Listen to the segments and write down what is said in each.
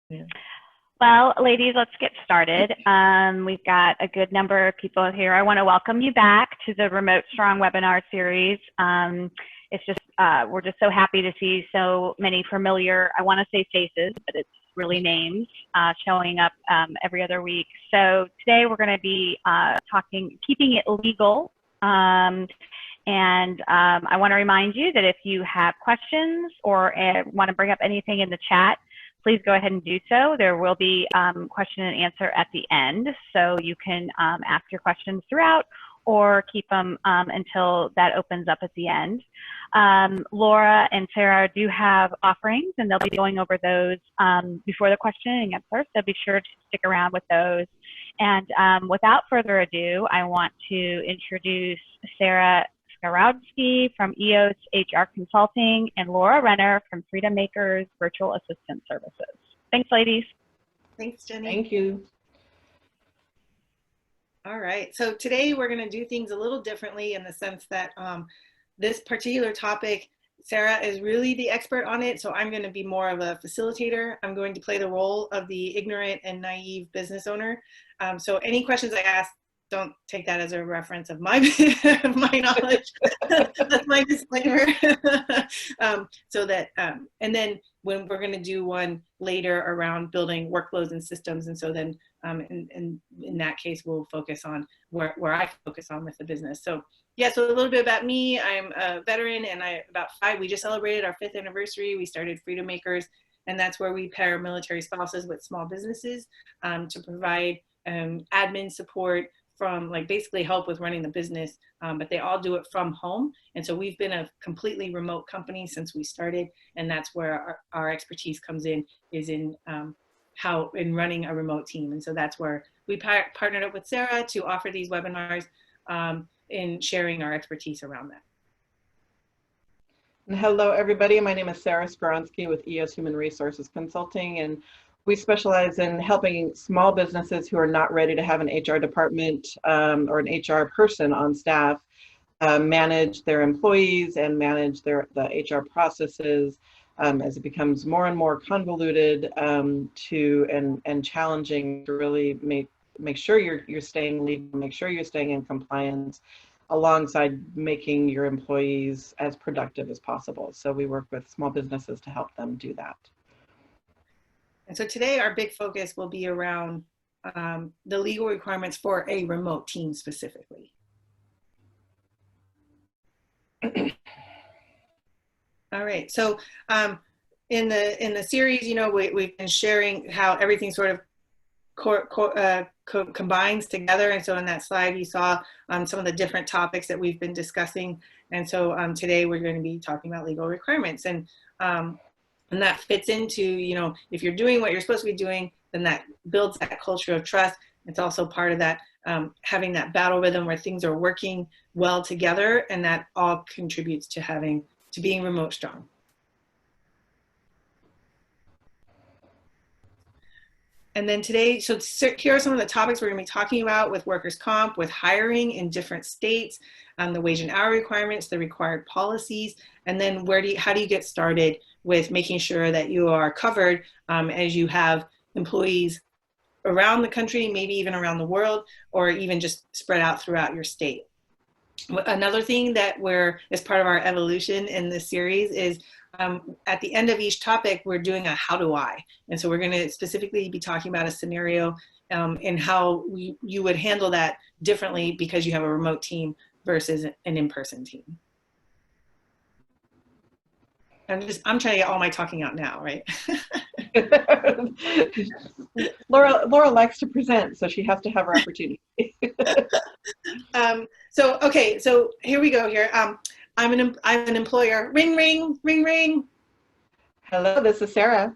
Yeah. Well, ladies, let's get started. We've got a good number of people here. I want to welcome you back to the Remote Strong webinar series. It's just, we're just so happy to see so many familiar, I want to say faces, but it's really names showing up every other week. So today we're going to be keeping it legal. I want to remind you that if you have questions or want to bring up anything in the chat, please go ahead and do so. There will be question and answer at the end, so you can ask your questions throughout or keep them until that opens up at the end. Laura and Sarah do have offerings, and they'll be going over those before the question and answer, so be sure to stick around with those. And without further ado, I want to introduce Sarah Skarodski from EOS HR Consulting and Laura Renner from Freedom Makers Virtual Assistant Services. Thanks, ladies. Thanks, Jenny. Thank you. All right, so today we're going to do things a little differently in the sense that this particular topic, Sarah is really the expert on it, so I'm going to be more of a facilitator. I'm going to play the role of the ignorant and naive business owner. So any questions I ask, don't take that as a reference of my my knowledge. That's my disclaimer. And then when we're going to do one later around building workflows and systems, and so then in that case we'll focus on where I focus on with the business. So yeah, so a little bit about me. I'm a veteran, and we just celebrated our 5th anniversary. We started Freedom Makers, and that's where we pair military spouses with small businesses to provide admin support, from basically help with running the business, but they all do it from home. And so we've been a completely remote company since we started, and that's where our expertise comes in, is in running a remote team. And so that's where we partnered up with Sarah to offer these webinars in sharing our expertise around that. And hello, everybody. My name is Sarah Skarodski with EOS Human Resources Consulting, and we specialize in helping small businesses who are not ready to have an HR department or an HR person on staff manage their employees and manage the HR processes as it becomes more and more convoluted and challenging to really make sure you're staying legal, make sure you're staying in compliance, alongside making your employees as productive as possible. So we work with small businesses to help them do that. And so today our big focus will be around the legal requirements for a remote team specifically. All right, so in the series, we've been sharing how everything sort of combines together. And so in that slide, you saw some of the different topics that we've been discussing. And so today we're going to be talking about legal requirements. And that fits into, if you're doing what you're supposed to be doing, then that builds that culture of trust. It's also part of that, having that battle rhythm where things are working well together, and that all contributes to being remote strong. And then today, so here are some of the topics we're going to be talking about with workers' comp, with hiring in different states, the wage and hour requirements, the required policies, and then how do you get started with making sure that you are covered as you have employees around the country, maybe even around the world, or even just spread out throughout your state. Another thing that as part of our evolution in this series is at the end of each topic, we're doing a how do I. And so we're going to specifically be talking about a scenario and how you would handle that differently because you have a remote team versus an in-person team. I'm trying to get all my talking out now, right? Laura likes to present, so she has to have her opportunity. So here we go here. I'm an employer. Ring, ring, ring, ring. Hello, this is Sarah.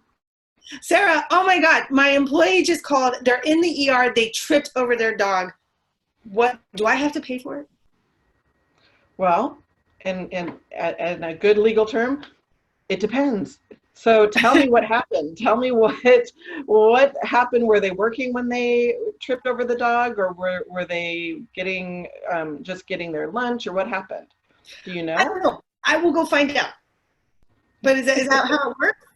Sarah, oh my God, my employee just called. They're in the ER. They tripped over their dog. What, do I have to pay for it? Well, in a good legal term, it depends. So tell me what happened. Tell me what happened. Were they working when they tripped over the dog, or were they just getting their lunch, or what happened? Do you know? I don't know. I will go find out. But is that how it works?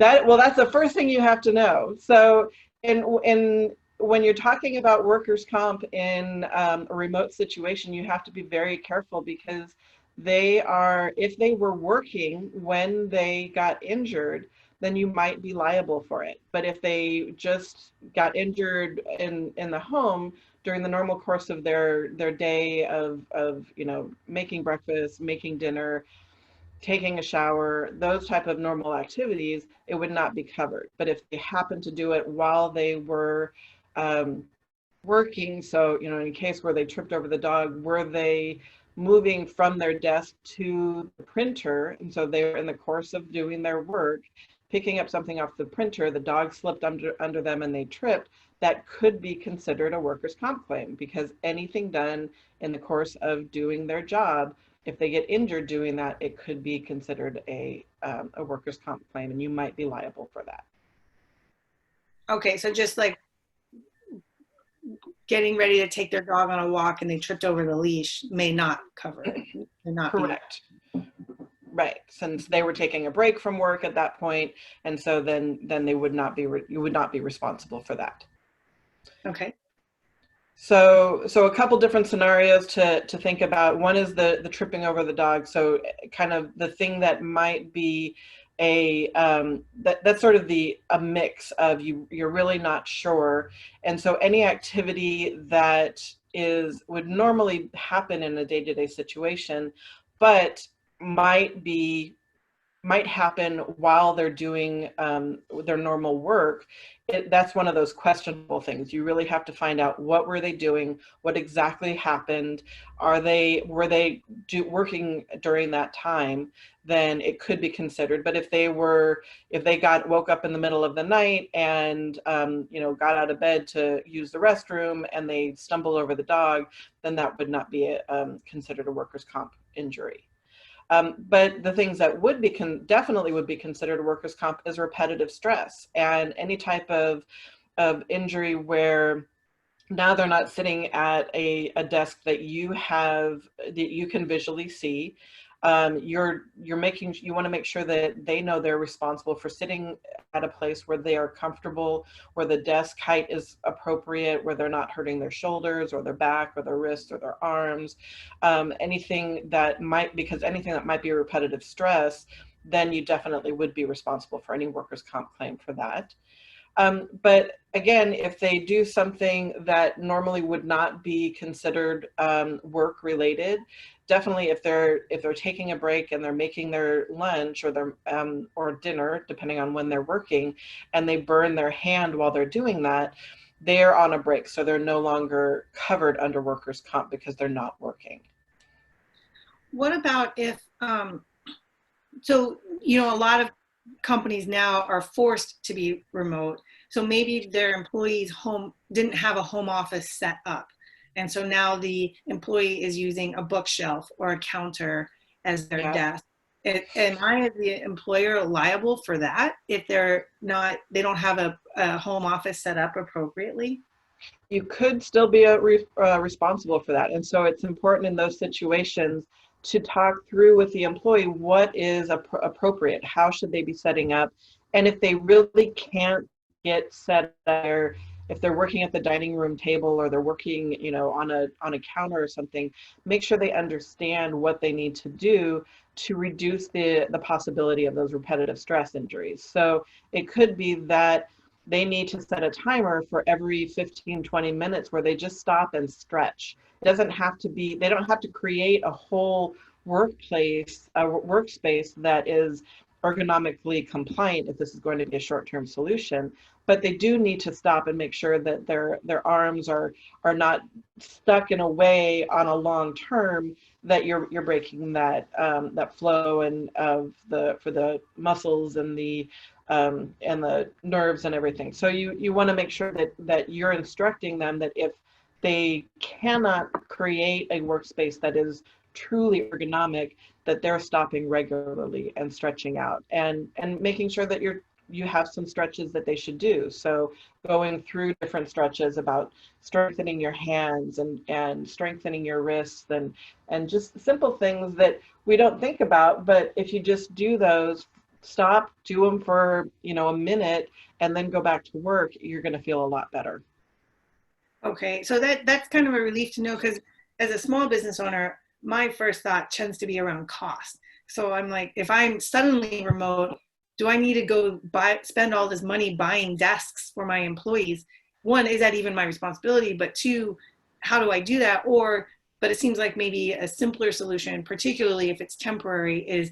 Well, that's the first thing you have to know. So, when you're talking about workers' comp in a remote situation, you have to be very careful because if they were working when they got injured, then you might be liable for it. But if they just got injured in the home during the normal course of their day of making breakfast, making dinner, taking a shower, those type of normal activities, it would not be covered. But if they happen to do it while they were um, working, so in a case where they tripped over the dog, were they moving from their desk to the printer, and so they were in the course of doing their work, picking up something off the printer, the dog slipped under them and they tripped, that could be considered a workers' comp claim, because anything done in the course of doing their job, if they get injured doing that, it could be considered a workers' comp claim, and you might be liable for that. Okay, so just like getting ready to take their dog on a walk and they tripped over the leash may not cover it. May not Correct. Right, since they were taking a break from work at that point, and so then they would not be you would not be responsible for that. Okay. So a couple different scenarios to think about. One is the tripping over the dog. So kind of the thing that might be that's sort of a mix of you're really not sure, and so any activity that would normally happen in a day-to-day situation, but might happen while they're doing their normal work. That's one of those questionable things. You really have to find out, what were they doing, what exactly happened, were they working during that time, then it could be considered. But if they woke up in the middle of the night and got out of bed to use the restroom and they stumble over the dog, then that would not be considered a workers' comp injury. But the things that definitely would be considered workers' comp is repetitive stress, and any type of injury where now they're not sitting at a desk that you can visually see. You want to make sure that they know they're responsible for sitting at a place where they are comfortable, where the desk height is appropriate, where they're not hurting their shoulders or their back or their wrists or their arms. Anything that might be repetitive stress, then you definitely would be responsible for any workers' comp claim for that. But again, if they do something that normally would not be considered work related, definitely if they're taking a break and they're making their lunch or their or dinner, depending on when they're working, and they burn their hand while they're doing that, they're on a break, so they're no longer covered under workers' comp because they're not working. What about if so a lot of companies now are forced to be remote, so maybe their employees didn't have a home office set up, and so now the employee is using a bookshelf or a counter as their desk. Am I, as the employer, liable for that if they don't have a home office set up appropriately? You could still be responsible for that, and so it's important in those situations to talk through with the employee what is appropriate, how should they be setting up, and if they really can't get set there, if they're working at the dining room table or they're working on a counter or something, make sure they understand what they need to do to reduce the possibility of those repetitive stress injuries. So it could be that they need to set a timer for every 15-20 minutes where they just stop and stretch. It doesn't have to be, they don't have to create a whole workspace that is ergonomically compliant if this is going to be a short-term solution, but they do need to stop and make sure that their arms are not stuck in a way on a long term that you're breaking that flow and for the muscles and the nerves and everything. So you want to make sure that you're instructing them that if they cannot create a workspace that is truly ergonomic, that they're stopping regularly and stretching out and making sure that you have some stretches that they should do. So going through different stretches about strengthening your hands and strengthening your wrists and just simple things that we don't think about, but if you just do those stop, do them for, a minute, and then go back to work, you're going to feel a lot better. Okay, so that's kind of a relief to know, because as a small business owner, my first thought tends to be around cost. So I'm like, if I'm suddenly remote, do I need to go spend all this money buying desks for my employees? One, is that even my responsibility? But two, how do I do that? But it seems like maybe a simpler solution, particularly if it's temporary, is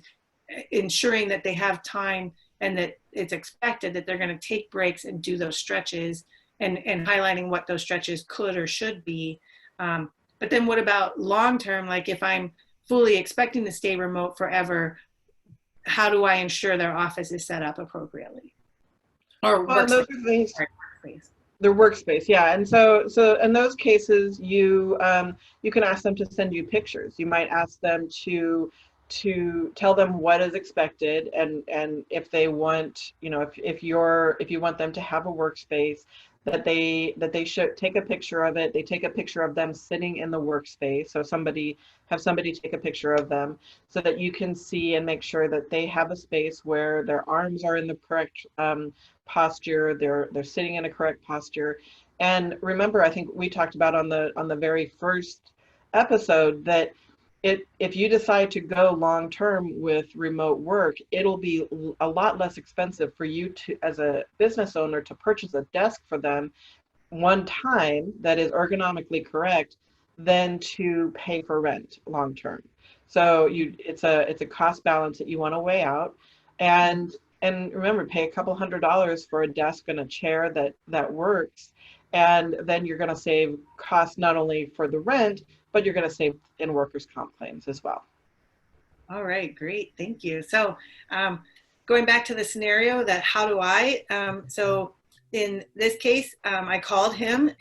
ensuring that they have time and that it's expected that they're going to take breaks and do those stretches, and highlighting what those stretches could or should be. But then what about long term? Like if I'm fully expecting to stay remote forever, how do I ensure their office is set up appropriately? Or Well, and those workspace. are things, Workspace. their workspace, yeah. And so in those cases, you can ask them to send you pictures. You might ask them to tell them what is expected, and if they want, if you want them to have a workspace, that they should take a picture of it. They take a picture of them sitting in the workspace. So have somebody take a picture of them so that you can see and make sure that they have a space where their arms are in the correct posture. They're sitting in a correct posture. And remember, I think we talked about on the very first episode that if you decide to go long term with remote work, it'll be a lot less expensive for you to, as a business owner, to purchase a desk for them one time that is ergonomically correct than to pay for rent long term. So it's a cost balance that you want to weigh out, and remember, pay a couple $100s for a desk and a chair that works, and then you're going to save costs not only for the rent, but you're going to save in workers' comp claims as well. All right, great, thank you. So going back to the scenario that how do I, so in this case, I called him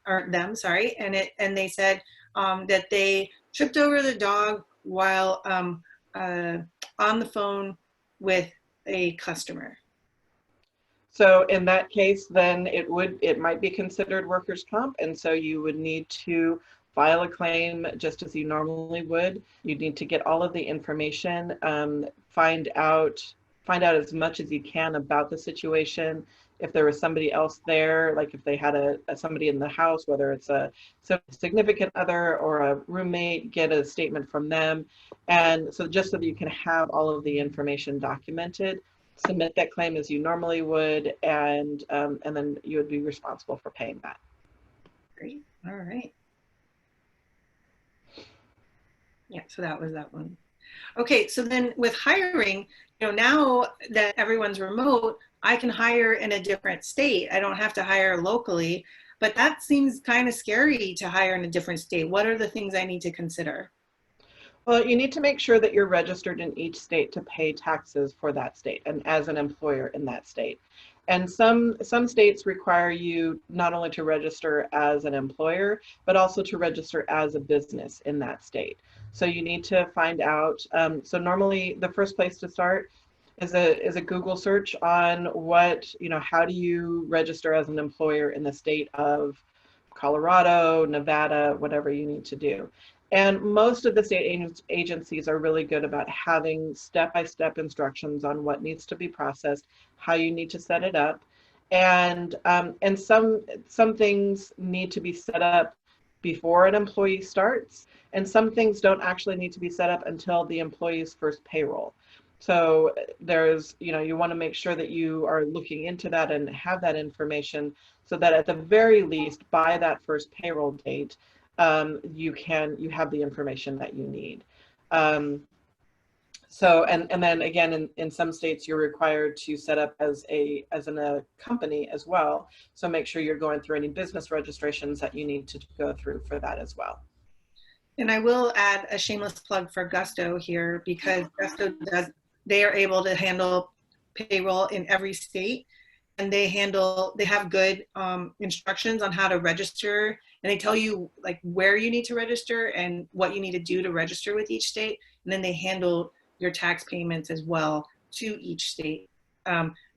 or them, sorry, and they said that they tripped over the dog while on the phone with a customer. So in that case, then it might be considered workers' comp, and so you would need to file a claim just as you normally would. You'd need to get all of the information, find out as much as you can about the situation. If there was somebody else there, like if they had somebody in the house, whether it's a significant other or a roommate, get a statement from them. And so just so that you can have all of the information documented, submit that claim as you normally would, and then you would be responsible for paying that. Great, all right. Yeah, so that was that one. Okay, so then with hiring, now that everyone's remote, I can hire in a different state. I don't have to hire locally, but that seems kind of scary to hire in a different state. What are the things I need to consider? Well, you need to make sure that you're registered in each state to pay taxes for that state and as an employer in that state. And some states require you not only to register as an employer, but also to register as a business in that state. So you need to find out. So normally the first place to start is a Google search on how do you register as an employer in the state of Colorado, Nevada, whatever you need to do. And most of the state agencies are really good about having step-by-step instructions on what needs to be processed, how you need to set it up, and some things need to be set up before an employee starts, and some things don't actually need to be set up until the employee's first payroll. So there's, you want to make sure that you are looking into that and have that information so that at the very least by that first payroll date, you have the information that you need. So, and then again, in some states, you're required to set up as a company as well. So make sure you're going through any business registrations that you need to go through for that as well. And I will add a shameless plug for Gusto here, because Gusto they are able to handle payroll in every state, and they have good instructions on how to register, and they tell you like where you need to register and what you need to do to register with each state, and then they handle your tax payments as well to each state.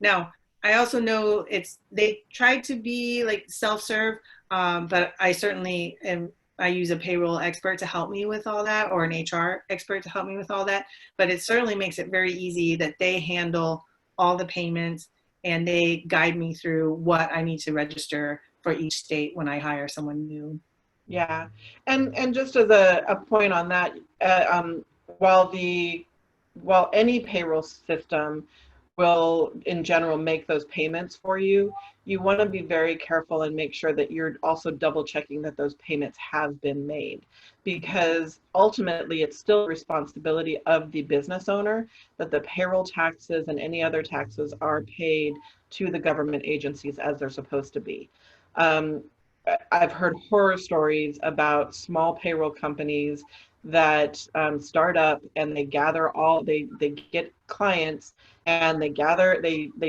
Now, I also know they tried to be like self-serve, but I certainly am I use a payroll expert to help me with all that, or an HR expert to help me with all that. But it certainly makes it very easy that they handle all the payments and they guide me through what I need to register for each state when I hire someone new. Yeah, and just as a point on that, while any payroll system will in general make those payments for you, you want to be very careful and make sure that you're also double checking that those payments have been made, because ultimately it's still responsibility of the business owner that the payroll taxes and any other taxes are paid to the government agencies as they're supposed to be. I've heard horror stories about small payroll companies that start up and they gather they get clients and they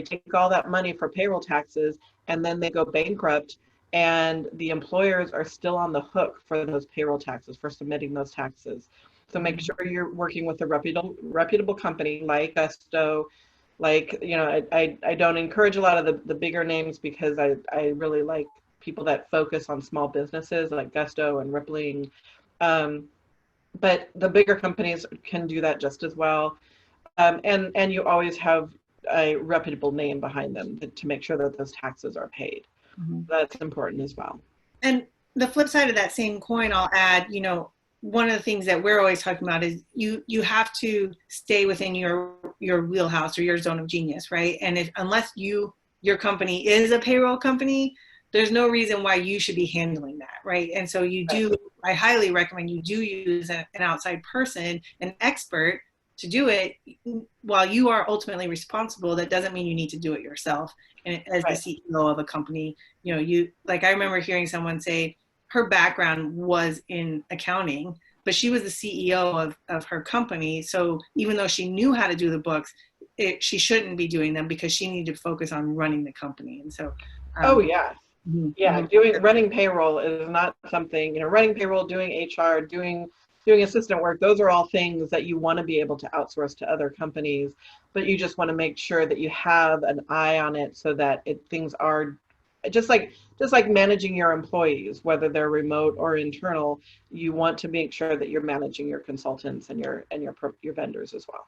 take all that money for payroll taxes, and then they go bankrupt, and the employers are still on the hook for those payroll taxes, for submitting those taxes. So make sure you're working with a reputable company like Gusto. Like, you know, I don't encourage a lot of the bigger names, because I really like people that focus on small businesses like Gusto and Rippling. But the bigger companies can do that just as well. And you always have a reputable name behind them to make sure that those taxes are paid. Mm-hmm. That's important as well. And the flip side of that same coin, I'll add, you know, one of the things that we're always talking about is you have to stay within your wheelhouse or your zone of genius, right? And unless your company is a payroll company, there's no reason why you should be handling that, right? And so I highly recommend you do use an outside person, an expert, to do it. While you are ultimately responsible, that doesn't mean you need to do it yourself. And as the CEO of a company, you know, I remember hearing someone say her background was in accounting, but she was the CEO of her company. So even though she knew how to do the books, she shouldn't be doing them, because she needed to focus on running the company. And so, yeah, running payroll is not something, you know, running payroll, doing HR, doing assistant work, those are all things that you want to be able to outsource to other companies, but you just want to make sure that you have an eye on it, so that things are just like managing your employees, whether they're remote or internal. You want to make sure that you're managing your consultants and your vendors as well.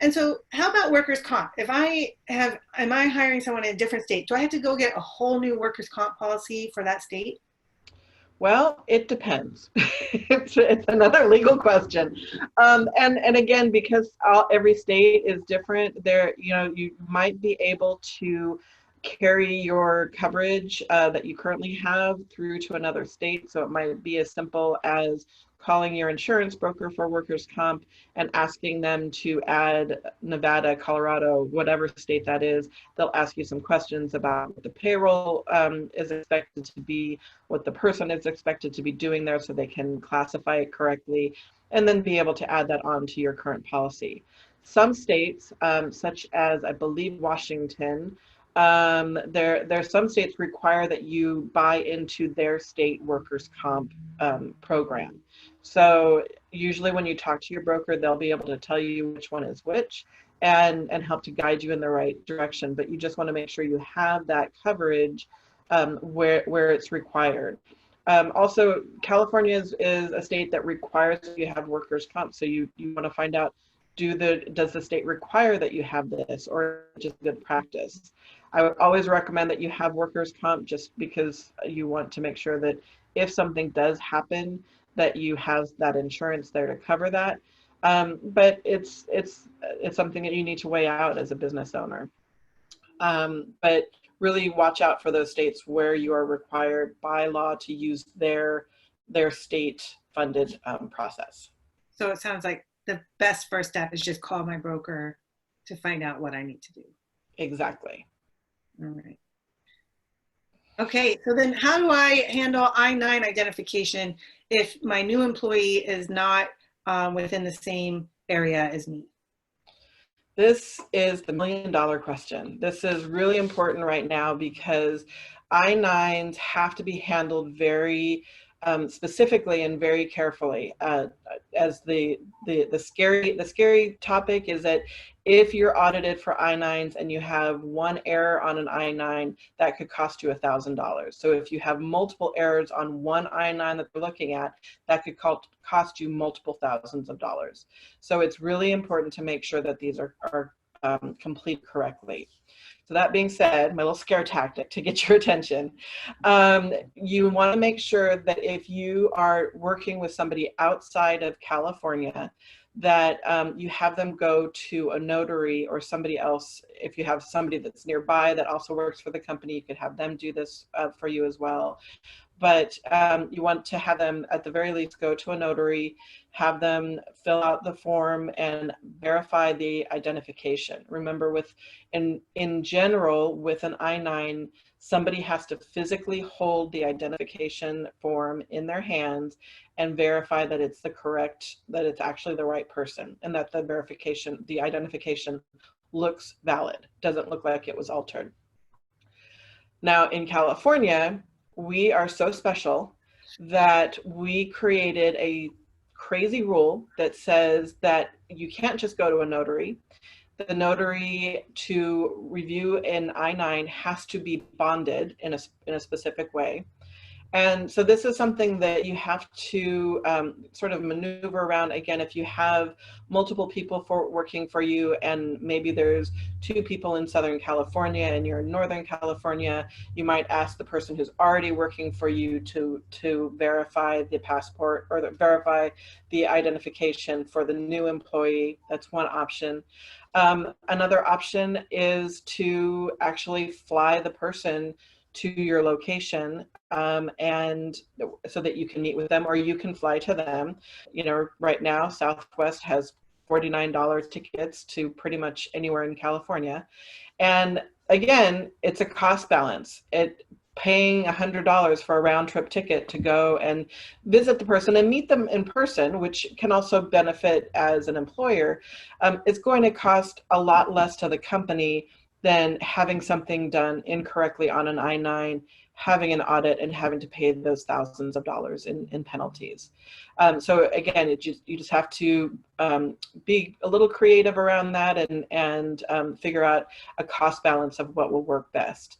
And so how about workers' comp? Am I hiring someone in a different state? Do I have to go get a whole new workers' comp policy for that state? Well, it depends. It's another legal question. And again, because every state is different, you might be able to carry your coverage that you currently have through to another state. So it might be as simple as calling your insurance broker for workers' comp and asking them to add Nevada, Colorado, whatever state that is. They'll ask you some questions about what the payroll is expected to be, what the person is expected to be doing there, so they can classify it correctly, and then be able to add that on to your current policy. Some states, such as I believe Washington, there's some states require that you buy into their state workers' comp program. So usually when you talk to your broker, they'll be able to tell you which one is which and help to guide you in the right direction. But you just want to make sure you have that coverage where it's required. Also, California is a state that requires that you have workers' comp. So you want to find out, does the state require that you have this, or just good practice? I would always recommend that you have workers' comp, just because you want to make sure that if something does happen, that you have that insurance there to cover that. But it's something that you need to weigh out as a business owner. But really watch out for those states where you are required by law to use their state funded process. So it sounds like the best first step is just call my broker to find out what I need to do. Exactly. All right. Okay, so then how do I handle I-9 identification if my new employee is not within the same area as me? This is the $1 million question. This is really important right now, because I-9s have to be handled very specifically and very carefully. As the scary topic is that if you're audited for I-9s and you have one error on an I-9, that could cost you $1,000. So if you have multiple errors on one I-9 that they're looking at, that could cost you multiple thousands of dollars. So it's really important to make sure that these are complete correctly. So that being said, my little scare tactic to get your attention, you want to make sure that if you are working with somebody outside of California, that you have them go to a notary or somebody else. If you have somebody that's nearby that also works for the company, you could have them do this for you as well. But you want to have them at the very least go to a notary, have them fill out the form and verify the identification. Remember, in general, with an I-9, somebody has to physically hold the identification form in their hands and verify that it's that it's actually the right person, and that the identification looks valid, doesn't look like it was altered. Now in California, we are so special that we created a crazy rule that says that you can't just go to a notary. The notary to review an I-9 has to be bonded in a specific way. And so this is something that you have to sort of maneuver around. Again, if you have multiple people working for you, and maybe there's 2 people in Southern California and you're in Northern California, you might ask the person who's already working for you to verify the passport or verify the identification for the new employee. That's one option. Another option is to actually fly the person to your location, and so that you can meet with them, or you can fly to them. You know, right now Southwest has $49 tickets to pretty much anywhere in California. And again, it's a cost balance. Paying $100 for a round trip ticket to go and visit the person and meet them in person, which can also benefit as an employer, it's going to cost a lot less to the company than having something done incorrectly on an I-9, having an audit, and having to pay those thousands of dollars in penalties. So again, you just have to be a little creative around that and figure out a cost balance of what will work best.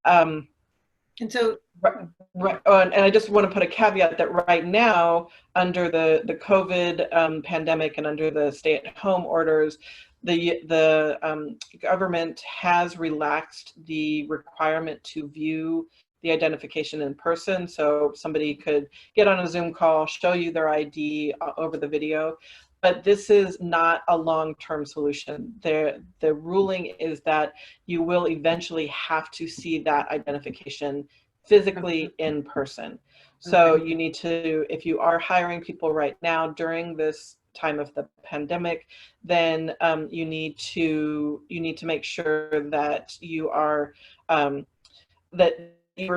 And so, right, and I just want to put a caveat that right now, under the COVID pandemic and under the stay-at-home orders, the government has relaxed the requirement to view the identification in person. So somebody could get on a Zoom call, show you their ID over the video, but this is not a long-term solution. The ruling is that you will eventually have to see that identification physically in person. So you need to, if you are hiring people right now during this time of the pandemic, then you need to make sure that you are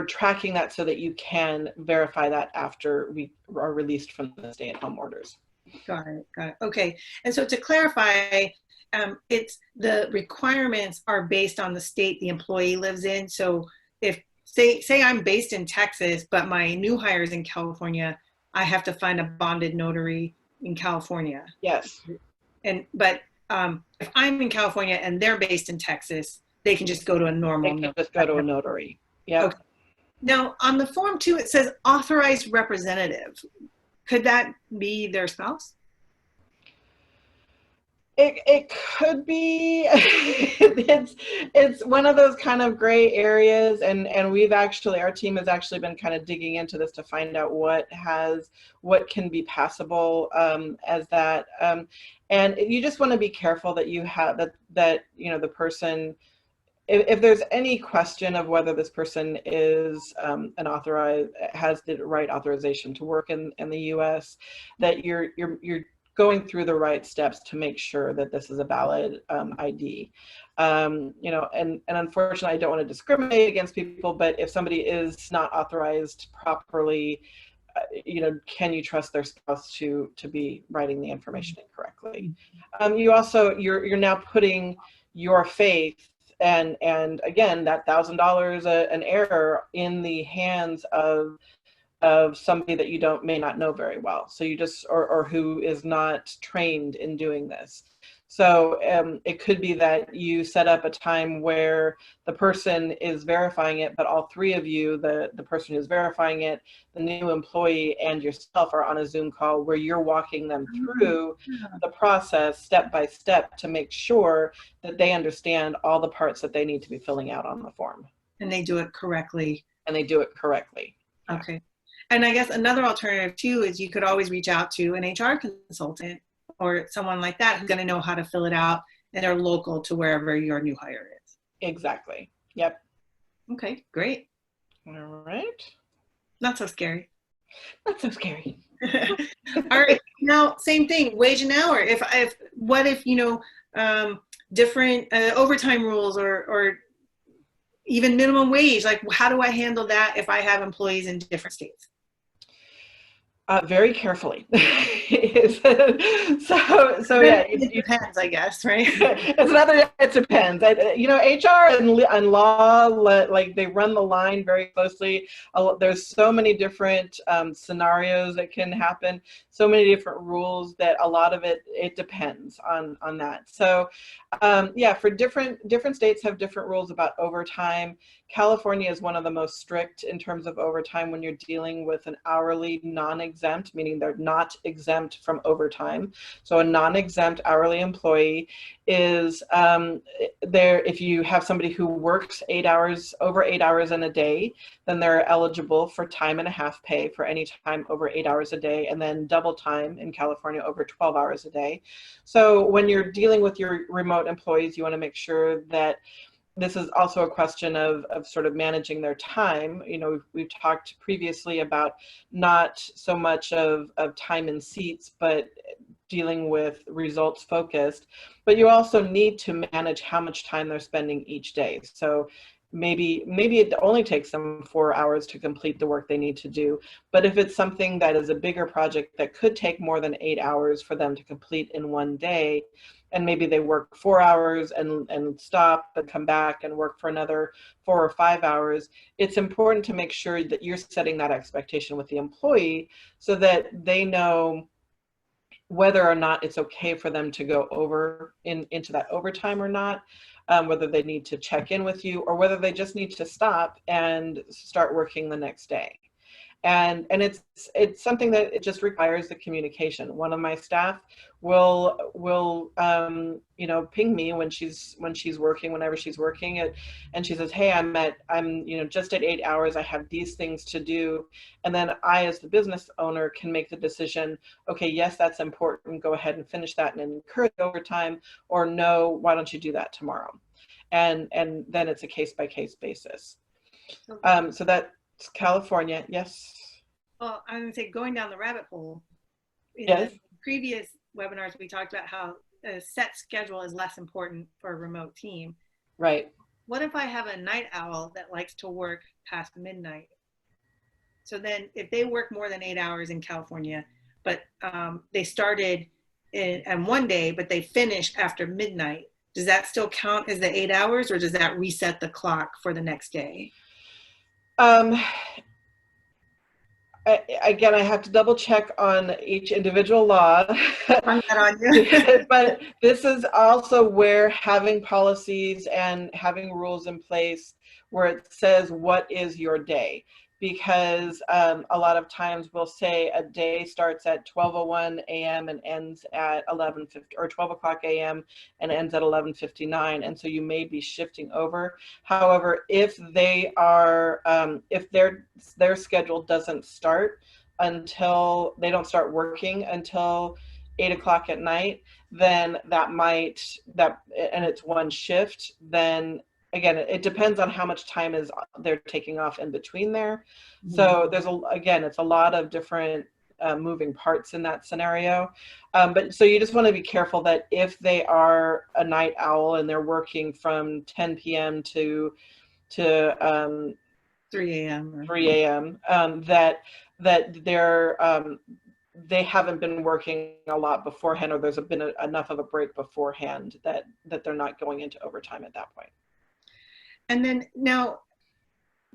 tracking that so that you can verify that after we are released from the stay-at-home orders. Got it. Okay. And so to clarify, it's the requirements are based on the state the employee lives in. So if say I'm based in Texas, but my new hire is in California, I have to find a bonded notary in California. Yes. But if I'm in California and they're based in Texas, they can just go to a normal. They can just go to a notary. Yeah. Okay. Now on the form too, it says authorized representative. Could that be their spouse? It could be. It's one of those kind of gray areas, and our team has actually been kind of digging into this to find out what can be passable as that, and you just want to be careful that you have that you know the person. If there's any question of whether this person is has the right authorization to work in the U.S., that you're going through the right steps to make sure that this is a valid ID. You know, and unfortunately, I don't want to discriminate against people, but if somebody is not authorized properly, you know, can you trust their spouse to be writing the information incorrectly? You're now putting your faith and again, that $1,000 an error in the hands of of somebody that you may not know very well. So you just, or who is not trained in doing this. So it could be that you set up a time where the person is verifying it, but all three of you, the person who's verifying it, the new employee, and yourself are on a Zoom call where you're walking them through the process step by step to make sure that they understand all the parts that they need to be filling out on the form. And they do it correctly. And they do it correctly. Okay. And I guess another alternative too is you could always reach out to an HR consultant or someone like that who's going to know how to fill it out and are local to wherever your new hire is. Exactly. Yep. Okay, great. All right. Not so scary. Not so scary. All right. Now, same thing, wage and hour. What if, different overtime rules or even minimum wage, like how do I handle that if I have employees in different states? Very carefully. so yeah, it depends, I guess, right? It depends. HR and law, like they run the line very closely. There's so many different scenarios that can happen, so many different rules that a lot of it depends on that. So yeah, for different states have different rules about overtime. California is one of the most strict in terms of overtime when you're dealing with an hourly non-exempt, meaning they're not exempt from overtime. So a non-exempt hourly employee is there. If you have somebody who works over 8 hours in a day, then they're eligible for time and a half pay for any time over 8 hours a day, and then double time in California over 12 hours a day. So when you're dealing with your remote employees, you want to make sure that this is also a question of sort of managing their time. We've talked previously about not so much of time in seats, but dealing with results focused. But you also need to manage how much time they're spending each day. So maybe it only takes them 4 hours to complete the work they need to do. But if it's something that is a bigger project that could take more than 8 hours for them to complete in one day, and maybe they work 4 hours and stop and come back and work for another 4 or 5 hours, it's important to make sure that you're setting that expectation with the employee so that they know whether or not it's okay for them to go over into that overtime or not, whether they need to check in with you or whether they just need to stop and start working the next day. And it's something that it just requires the communication. One of my staff will ping me when she's working, whenever she's working it, and she says, hey, I'm just at 8 hours, I have these things to do. And then I, as the business owner, can make the decision, okay, yes, that's important, go ahead and finish that and encourage overtime, or no, why don't you do that tomorrow? And then it's a case-by-case basis. So that's California. Yes. Well, I'm going to say, going down the rabbit hole, in yes. the previous webinars, we talked about how a set schedule is less important for a remote team. Right. What if I have a night owl that likes to work past midnight? So then if they work more than 8 hours in California, but they started in one day, but they finish after midnight, does that still count as the 8 hours, or does that reset the clock for the next day? Again, I have to double check on each individual law. I'm not on you. But this is also where having policies and having rules in place where it says what is your day. Because a lot of times we'll say a day starts at 12:01 a.m. and ends at 11:50, or 12 o'clock a.m. and ends at 11:59, and so you may be shifting over. However, if they are, if their schedule doesn't start until they don't start working until 8 o'clock at night, then and it's one shift, then again, it depends on how much time they're taking off in between there. So there's it's a lot of different moving parts in that scenario. But so you just want to be careful that if they are a night owl and they're working from 10 p.m. to 3 a.m. 3 a.m. That they haven't been working a lot beforehand, or there's been enough of a break beforehand that they're not going into overtime at that point. And then now,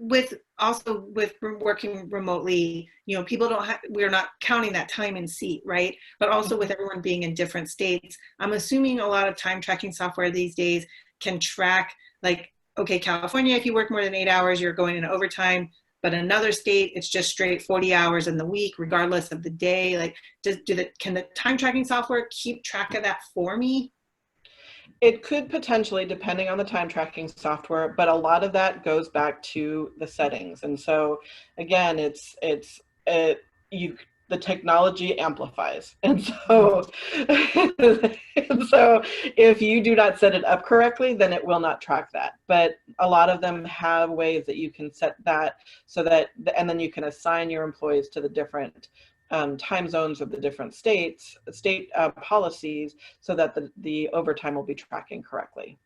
with also with working remotely, you know, people don't have, we're not counting that time in seat, right? But also with everyone being in different states, I'm assuming a lot of time tracking software these days can track, like, okay, California, if you work more than 8 hours, you're going into overtime. But another state, it's just straight 40 hours in the week, regardless of the day. Like, can the time tracking software keep track of that for me? It could potentially, depending on the time tracking software, but a lot of that goes back to the settings. And so again, the technology amplifies. And so, and so if you do not set it up correctly, then it will not track that. But a lot of them have ways that you can set that so that, and then you can assign your employees to the different time zones of the different state policies so that the overtime will be tracking correctly.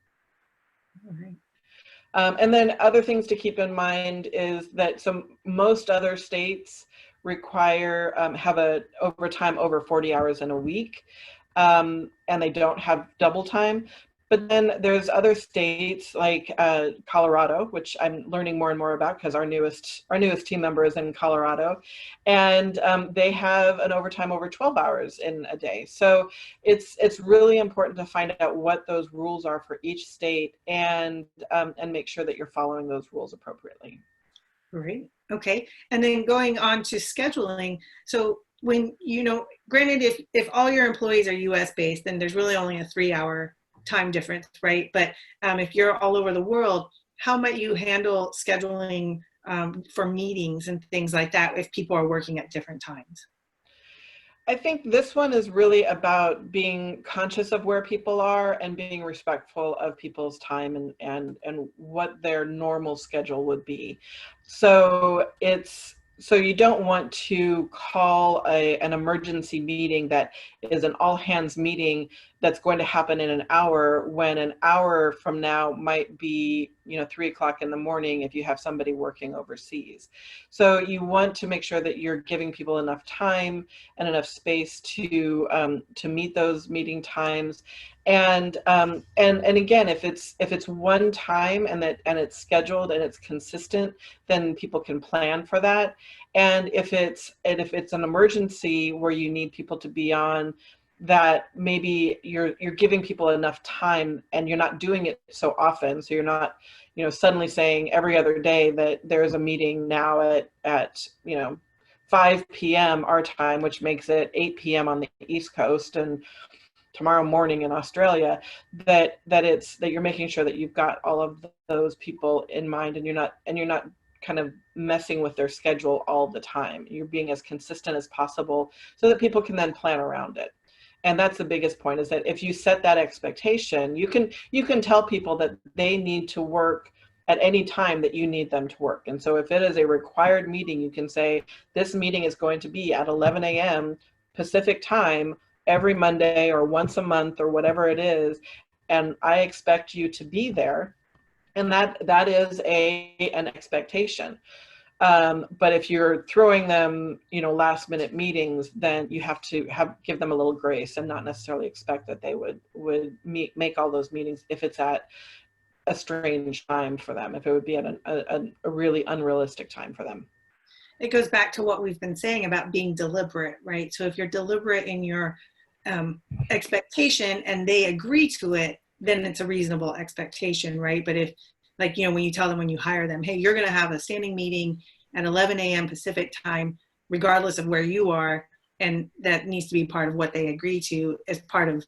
All right. And then other things to keep in mind is that most other states require have a overtime over 40 hours in a week, and they don't have double time. But then there's other states like Colorado, which I'm learning more and more about because our newest team member is in Colorado, and they have an overtime over 12 hours in a day. So it's really important to find out what those rules are for each state and make sure that you're following those rules appropriately. Great. Okay. And then going on to scheduling. So when, you know, granted, if all your employees are US based, then there's really only a 3-hour time difference, right? But if you're all over the world, how might you handle scheduling for meetings and things like that if people are working at different times? I think this one is really about being conscious of where people are and being respectful of people's time and what their normal schedule would be. So you don't want to call an emergency meeting that is an all hands meeting that's going to happen in an hour when an hour from now might be, 3 o'clock in the morning if you have somebody working overseas. So you want to make sure that you're giving people enough time and enough space to meet those meeting times. And again, if it's one time and it's scheduled and it's consistent, then people can plan for that. And if it's an emergency where you need people to be on, that maybe you're giving people enough time and you're not doing it so often. So you're not, suddenly saying every other day that there's a meeting now at 5 p.m. our time, which makes it 8 p.m. on the East Coast and tomorrow morning in Australia, that you're making sure that you've got all of those people in mind and you're not kind of messing with their schedule all the time. You're being as consistent as possible so that people can then plan around it. And that's the biggest point, is that if you set that expectation, you can tell people that they need to work at any time that you need them to work. And so if it is a required meeting, you can say, this meeting is going to be at 11 a.m. Pacific time every Monday or once a month or whatever it is, and I expect you to be there. And that is an expectation. But if you're throwing them, last minute meetings, then you have to give them a little grace and not necessarily expect that they would make all those meetings if it's at a strange time for them, if it would be at a really unrealistic time for them. It goes back to what we've been saying about being deliberate, right? So if you're deliberate in your expectation and they agree to it, then it's a reasonable expectation, right? But if, like, when you tell them, when you hire them, hey, you're going to have a standing meeting at 11 a.m. Pacific time, regardless of where you are, and that needs to be part of what they agree to as part of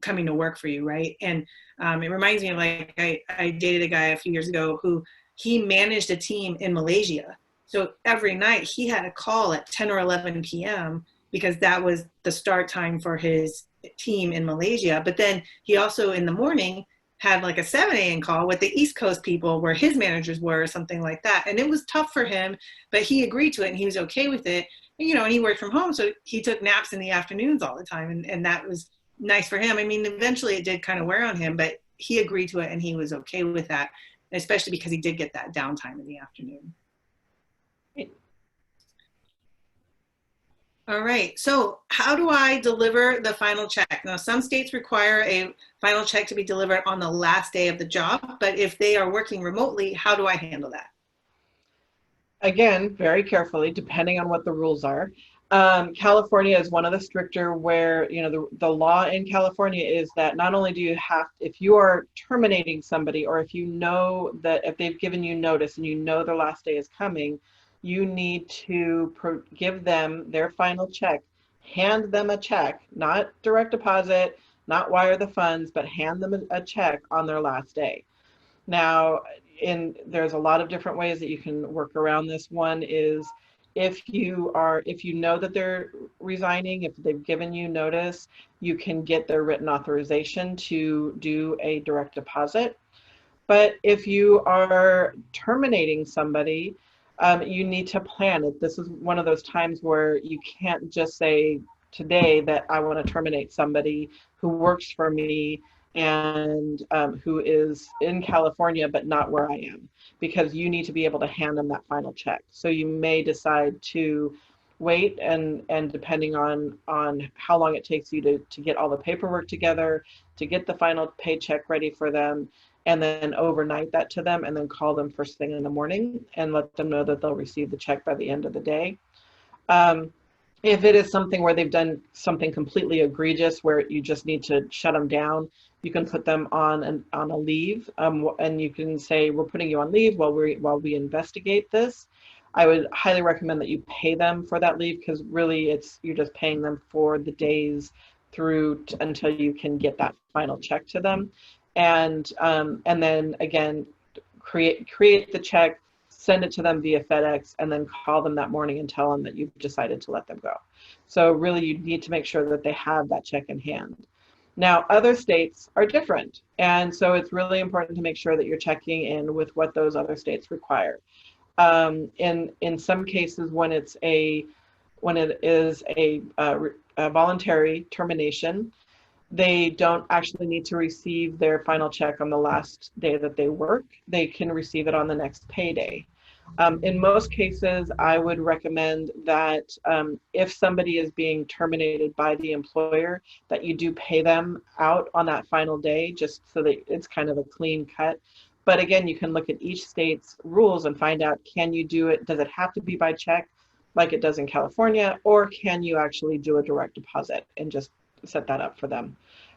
coming to work for you, right? And it reminds me of, like, I dated a guy a few years ago who he managed a team in Malaysia. So every night he had a call at 10 or 11 p.m. because that was the start time for his team in Malaysia. But then he also in the morning had like a 7 a.m. call with the East Coast people where his managers were, or something like that. And it was tough for him, but he agreed to it and he was okay with it. And, and he worked from home, so he took naps in the afternoons all the time. And that was nice for him. I mean, eventually it did kind of wear on him, but he agreed to it and he was okay with that, especially because he did get that downtime in the afternoon. All right, so how do I deliver the final check? Now, some states require a final check to be delivered on the last day of the job, but if they are working remotely, how do I handle that? again, very carefully, depending on what the rules are. California is one of the stricter where, you know, the law in California is that not only do you have, if you are terminating somebody, or if you know that if they've given you notice and you know their last day is coming, you need to give them their final check, hand them a check, not direct deposit, not wire the funds, but hand them a check on their last day. Now, there's a lot of different ways that you can work around this. One is if you know that they're resigning, if they've given you notice, you can get their written authorization to do a direct deposit. But if you are terminating somebody, you need to plan it. This is one of those times where you can't just say today that I want to terminate somebody who works for me and who is in California but not where I am, because you need to be able to hand them that final check. So you may decide to wait, and depending on how long it takes you to get all the paperwork together, to get the final paycheck ready for them, and then overnight that to them, and then call them first thing in the morning and let them know that they'll receive the check by the end of the day. If it is something where they've done something completely egregious where you just need to shut them down, you can put them on a leave, and you can say, we're putting you on leave while we investigate this. I would highly recommend that you pay them for that leave, because really you're just paying them for the days through until you can get that final check to them. And then again, create the check, send it to them via FedEx, and then call them that morning and tell them that you've decided to let them go. So really, you need to make sure that they have that check in hand. Now, other states are different, and so it's really important to make sure that you're checking in with what those other states require. In some cases, when it is a voluntary termination, they don't actually need to receive their final check on the last day that they work. They can receive it on the next payday. In most cases, I would recommend that if somebody is being terminated by the employer, that you do pay them out on that final day, just so that it's kind of a clean cut. But again, you can look at each state's rules and find out, can you do it? Does it have to be by check like it does in California, or can you actually do a direct deposit and just set that up for them?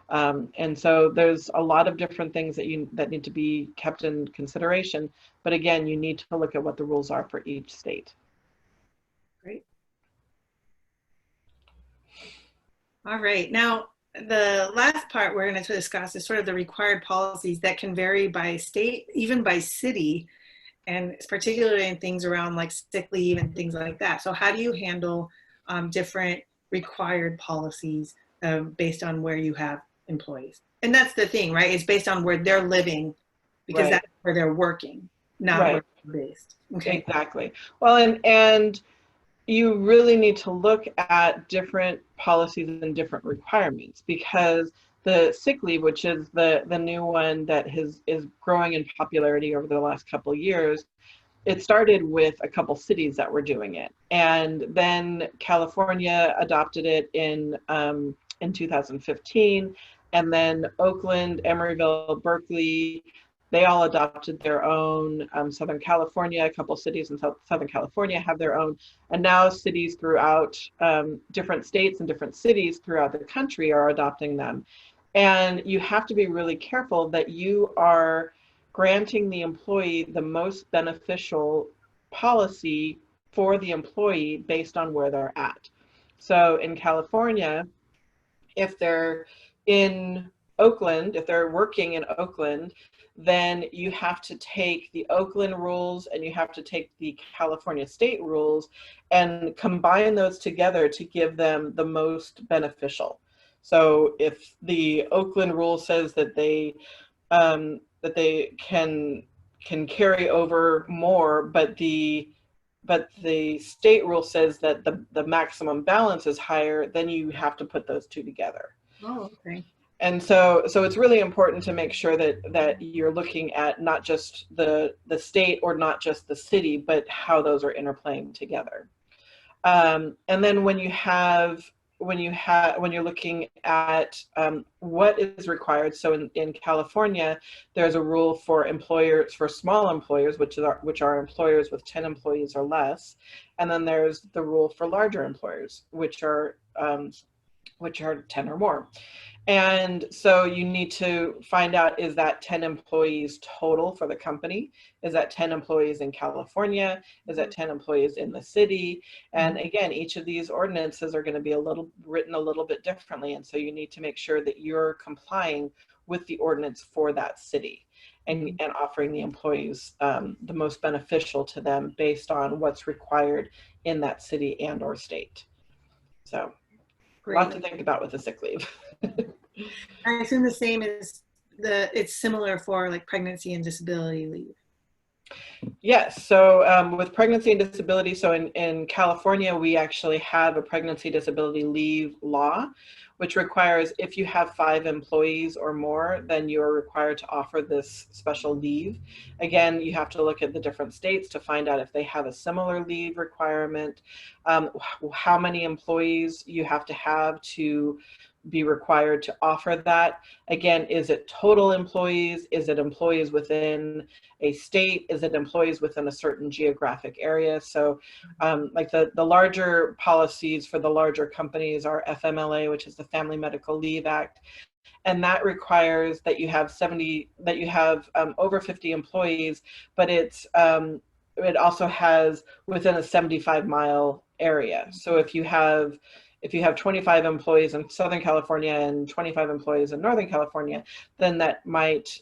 And so there's a lot of different things that need to be kept in consideration. But again, you need to look at what the rules are for each state. Great. All right. Now, the last part we're going to discuss is sort of the required policies that can vary by state, even by city, and particularly in things around like sick leave and things like that. So how do you handle different required policies based on where you have employees? And that's the thing, right? It's based on where they're living, because that's where they're working, not where they're based. Okay. Exactly. Well, and you really need to look at different policies and different requirements, because the sick leave, which is the new one that is growing in popularity over the last couple of years, it started with a couple cities that were doing it, and then California adopted it in 2015, and then Oakland, Emeryville, Berkeley, they all adopted their own. Southern California, a couple cities in Southern California have their own, and now cities throughout different states and different cities throughout the country are adopting them. And you have to be really careful that you are granting the employee the most beneficial policy for the employee based on where they're at. So in California, if they're in Oakland, if they're working in Oakland, then you have to take the Oakland rules and you have to take the California state rules and combine those together to give them the most beneficial. So if the Oakland rule says that they can carry over more, but the state rule says that the maximum balance is higher, then you have to put those two together. Oh, okay. And so it's really important to make sure that you're looking at not just the state or not just the city, but how those are interplaying together. And then when you have when you're looking at what is required. So in California, there's a rule for employers, for small employers, which are employers with 10 employees or less, and then there's the rule for larger employers, which are 10 or more. And so you need to find out, is that 10 employees total for the company? Is that 10 employees in California? Is that 10 employees in the city? And again, each of these ordinances are going to be written a little bit differently. And so you need to make sure that you're complying with the ordinance for that city and offering the employees the most beneficial to them based on what's required in that city and or state. So a lot to think about with the sick leave. I assume the same is it's similar for like pregnancy and disability leave. Yes, so with pregnancy and disability, so in California, we actually have a pregnancy disability leave law, which requires if you have 5 employees or more, then you are required to offer this special leave. Again, you have to look at the different states to find out if they have a similar leave requirement, how many employees you have to be required to offer that. Again, is it total employees? Is it employees within a state? Is it employees within a certain geographic area? So like the larger policies for the larger companies are FMLA, which is the Family Medical Leave Act. And that requires that you have over 50 employees, but it also has within a 75-mile area. So if you have 25 employees in Southern California and 25 employees in Northern California, then that might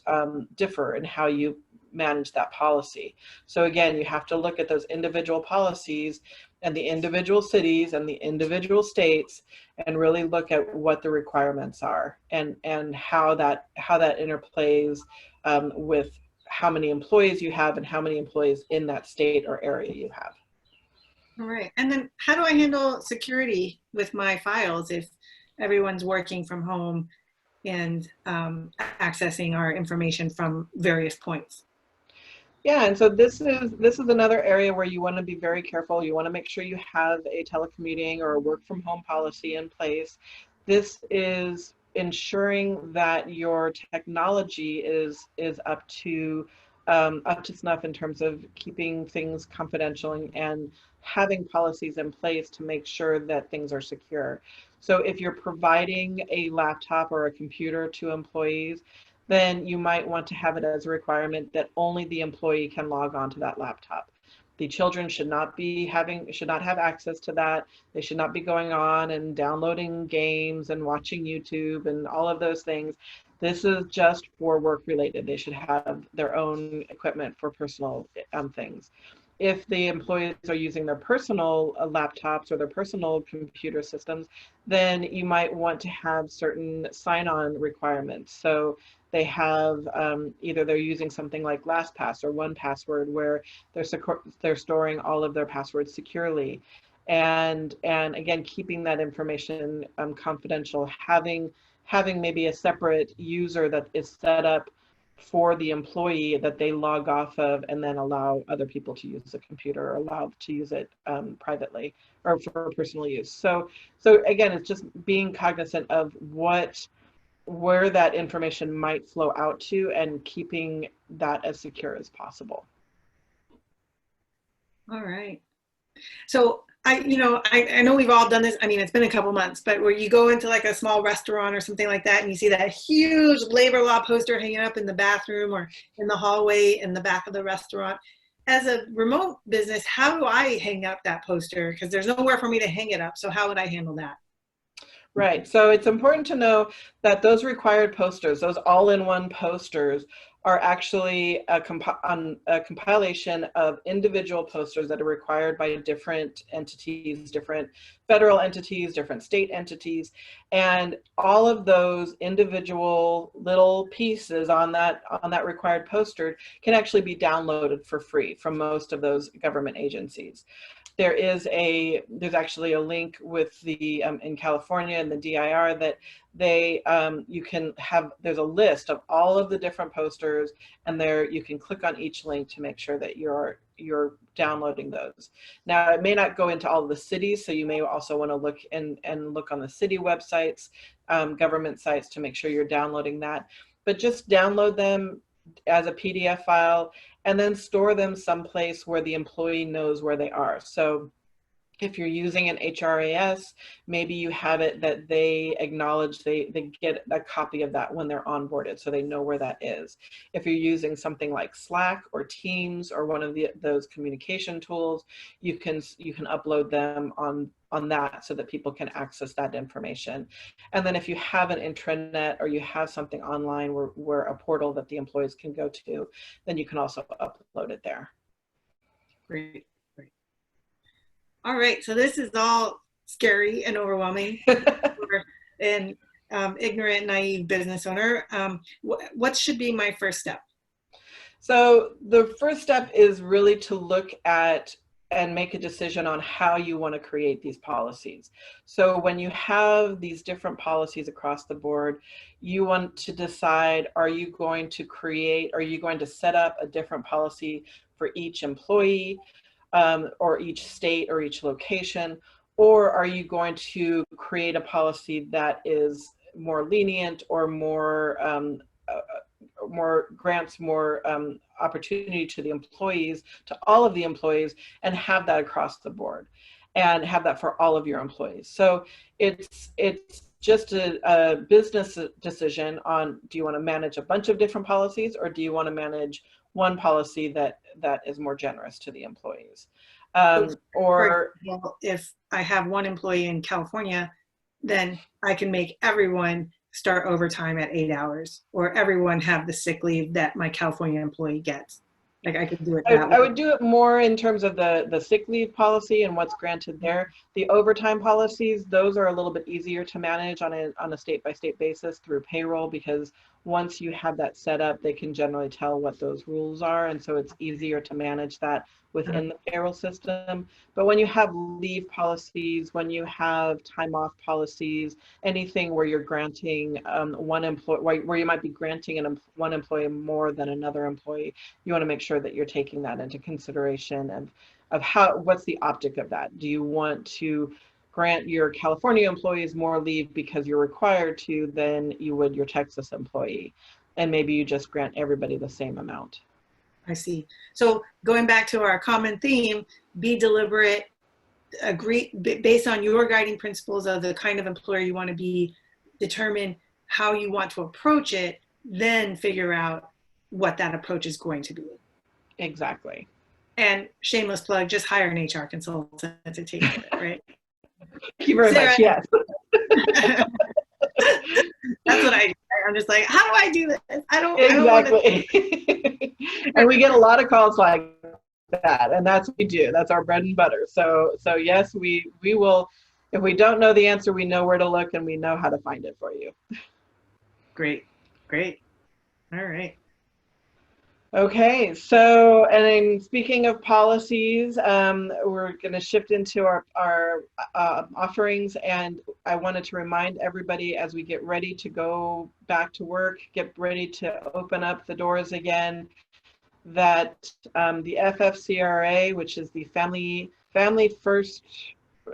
differ in how you manage that policy. So again, you have to look at those individual policies and the individual cities and the individual states and really look at what the requirements are and how that interplays with how many employees you have and how many employees in that state or area you have. All right. And then how do I handle security with my files if everyone's working from home and accessing our information from various points? Yeah, and so this is another area where you want to be very careful. You want to make sure you have a telecommuting or a work from home policy in place. This is ensuring that your technology is up to snuff in terms of keeping things confidential and having policies in place to make sure that things are secure. So if you're providing a laptop or a computer to employees, then you might want to have it as a requirement that only the employee can log on to that laptop. The children should not have access to that. They should not be going on and downloading games and watching YouTube and all of those things. This is just for work related. They should have their own equipment for personal things. If the employees are using their personal laptops or their personal computer systems, then you might want to have certain sign-on requirements. So they have either they're using something like LastPass or 1Password, where they're storing all of their passwords securely, and again, keeping that information confidential. Having maybe a separate user that is set up for the employee that they log off of, and then allow other people to use the computer or allow to use it privately or for personal use. So again, it's just being cognizant of where that information might flow out to and keeping that as secure as possible. All right. So I know we've all done this. I mean, it's been a couple months, but where you go into like a small restaurant or something like that and you see that huge labor law poster hanging up in the bathroom or in the hallway in the back of the restaurant. As a remote business, how do I hang up that poster? Because there's nowhere for me to hang it up. So how would I handle that? Right. So it's important to know that those required posters, those all-in-one posters, are actually a compilation of individual posters that are required by different entities, different federal entities, different state entities, and all of those individual little pieces on that required poster can actually be downloaded for free from most of those government agencies. There's actually a link with the in California and the DIR that there's a list of all of the different posters, and there you can click on each link to make sure that you're you're downloading those. Now, it may not go into all of the cities, so you may also want to look and look on the city websites, government sites, to make sure you're downloading that. But just download them as a PDF file and then store them someplace where the employee knows where they are. So if you're using an HRAS, maybe you have it that they acknowledge they get a copy of that when they're onboarded, so they know where that is. If you're using something like Slack or Teams or one of those communication tools, you can upload them on that so that people can access that information. And then if you have an intranet or you have something online where a portal that the employees can go to, then you can also upload it there. Great. All right, so this is all scary and overwhelming for an ignorant, naive business owner. What should be my first step? So the first step is really to look at and make a decision on how you want to create these policies. So when you have these different policies across the board, you want to decide, are you going to set up a different policy for each employee? Or each state or each location, or are you going to create a policy that is more lenient or more grants more opportunity to the employees, to all of the employees, and have that across the board and have that for all of your employees? So it's just a business decision on, do you want to manage a bunch of different policies, or do you want to manage one policy that is more generous to the employees? For example, if I have one employee in California, then I can make everyone start overtime at 8 hours, or everyone have the sick leave that my California employee gets. Like, I could do it that way. I would do it more in terms of the sick leave policy and what's granted there. The overtime policies, those are a little bit easier to manage on a state-by-state basis through payroll, because once you have that set up, they can generally tell what those rules are, and so it's easier to manage that within the payroll system. But when you have leave policies, when you have time off policies, anything where you're granting one employee, where you might be granting one employee more than another employee, you want to make sure that you're taking that into consideration of what's the optic of that. Do you want to grant your California employees more leave because you're required to than you would your Texas employee? And maybe you just grant everybody the same amount. I see. So going back to our common theme, be deliberate, agree based on your guiding principles of the kind of employer you want to be, determine how you want to approach it, then figure out what that approach is going to be. Exactly. And shameless plug, just hire an HR consultant to take care of it, right? Thank you very much. Yes. That's what I do. I'm just like, how do I do this? I don't Exactly. And we get a lot of calls like that, and that's what we do. That's our bread and butter. So yes, we will. If we don't know the answer, we know where to look and we know how to find it for you. Great. All right. Okay, so, and then speaking of policies, we're going to shift into our offerings, and I wanted to remind everybody as we get ready to go back to work, get ready to open up the doors again, that the FFCRA, which is the Family First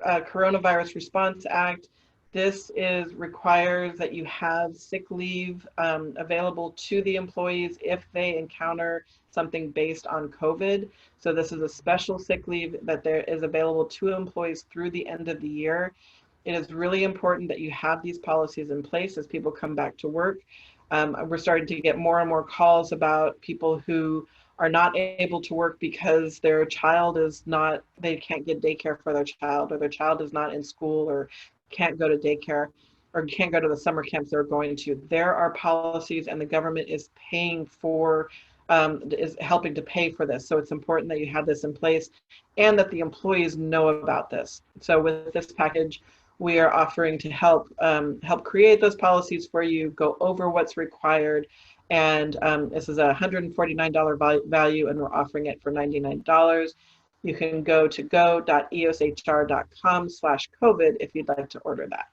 Coronavirus Response Act, this requires that you have sick leave available to the employees if they encounter something based on COVID. So this is a special sick leave that there is available to employees through the end of the year. It is really important that you have these policies in place as people come back to work. We're starting to get more and more calls about people who are not able to work because their child is not, they can't get daycare for their child, or their child is not in school, or can't go to daycare, or can't go to the summer camps they're going to. There are policies, and the government is paying for, is helping to pay for this. So it's important that you have this in place and that the employees know about this. So with this package, we are offering to help create those policies for you, go over what's required. And this is a $149 value, and we're offering it for $99. You can go to go.eoshr.com/COVID if you'd like to order that.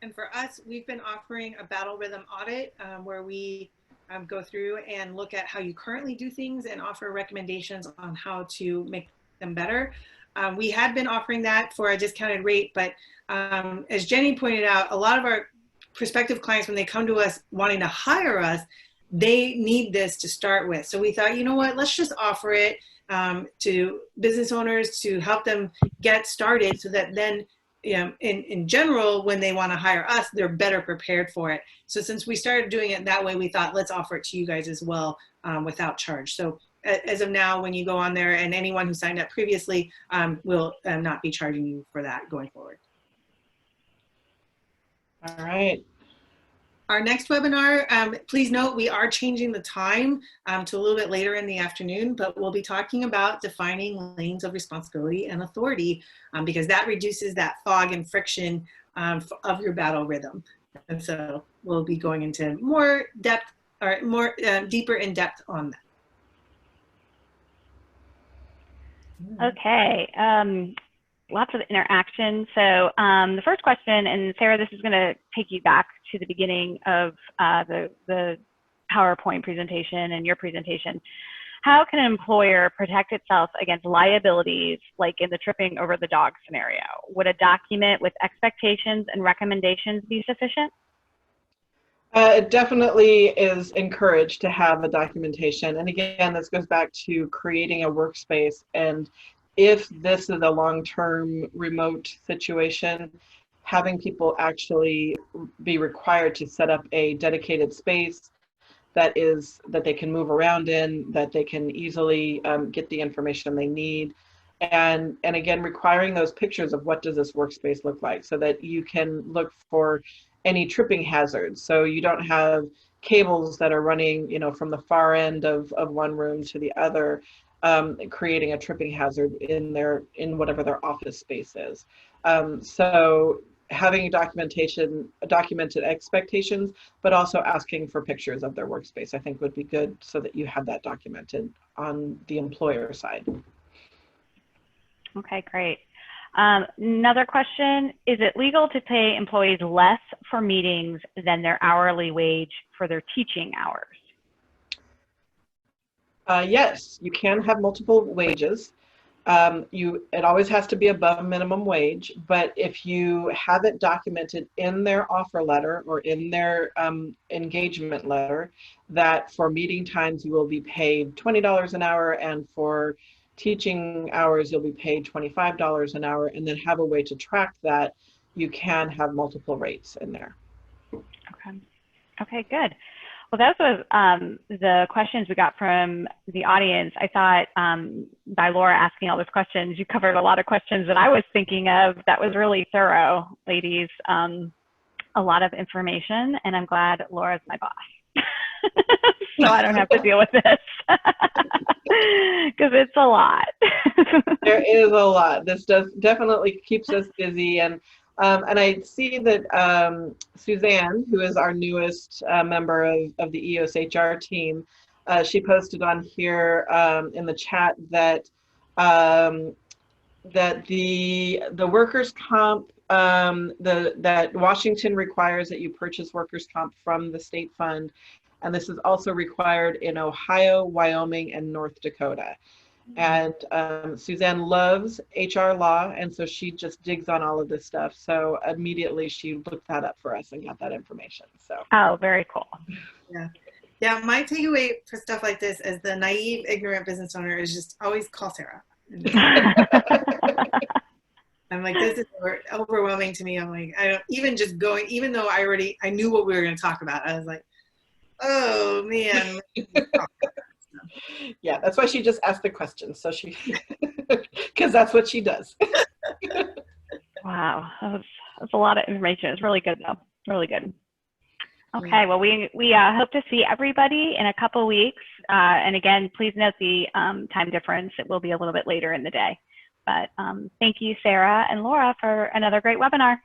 And for us, we've been offering a battle rhythm audit where we go through and look at how you currently do things and offer recommendations on how to make them better. We had been offering that for a discounted rate, but as Jenny pointed out, a lot of our prospective clients, when they come to us wanting to hire us, they need this to start with. So we thought, you know what, let's just offer it to business owners to help them get started so that then, you know, in general, when they want to hire us, they're better prepared for it. So since we started doing it that way, we thought, let's offer it to you guys as well without charge. So as of now, when you go on there, and anyone who signed up previously will not be charging you for that going forward. All right. Our next webinar, please note, we are changing the time to a little bit later in the afternoon, but we'll be talking about defining lanes of responsibility and authority because that reduces that fog and friction of your battle rhythm. And so we'll be going into more depth or more deeper in depth on that. Okay. Lots of interaction. So the first question, and Sarah, this is going to take you back to the beginning of the PowerPoint presentation and your presentation. How can an employer protect itself against liabilities like in the tripping over the dog scenario? Would a document with expectations and recommendations be sufficient? It definitely is encouraged to have a documentation. And again, this goes back to creating a workspace. And if this is a long-term remote situation, having people actually be required to set up a dedicated space that they can move around in, that they can easily get the information they need. And again, requiring those pictures of what does this workspace look like so that you can look for any tripping hazards. So you don't have cables that are running, you know, from the far end of one room to the other, creating a tripping hazard in whatever their office space is. So having documented expectations, but also asking for pictures of their workspace, I think would be good so that you have that documented on the employer side. Okay, great. Another question, is it legal to pay employees less for meetings than their hourly wage for their teaching hours? Yes, you can have multiple wages. It always has to be above minimum wage, but if you have it documented in their offer letter or in their engagement letter that for meeting times you will be paid $20 an hour and for teaching hours you'll be paid $25 an hour, and then have a way to track that, you can have multiple rates in there. Okay, okay, good. Well, those were the questions we got from the audience. I thought by Laura asking all those questions, you covered a lot of questions that I was thinking of. That was really thorough, ladies. A lot of information, and I'm glad Laura's my boss. So I don't have to deal with this because it's a lot. There is a lot. This definitely keeps us busy, and I see that Suzanne, who is our newest member of the EOS HR team, she posted on here in the chat that that the workers' comp, that Washington requires that you purchase workers' comp from the state fund, and this is also required in Ohio, Wyoming, and North Dakota. And Suzanne loves HR law, and so she just digs on all of this stuff. So immediately she looked that up for us and got that information. So oh, very cool. Yeah. My takeaway for stuff like this as the naive, ignorant business owner is just always call Sarah. I'm like, this is overwhelming to me. I'm like, I don't even just going, even though I knew what we were going to talk about. I was like, oh man. Yeah, that's why she just asked the questions. So she, because that's what she does. Wow, that's a lot of information. It's really good though, really good. Okay, well, we hope to see everybody in a couple weeks. And again, please note the time difference. It will be a little bit later in the day. But thank you, Sarah and Laura, for another great webinar.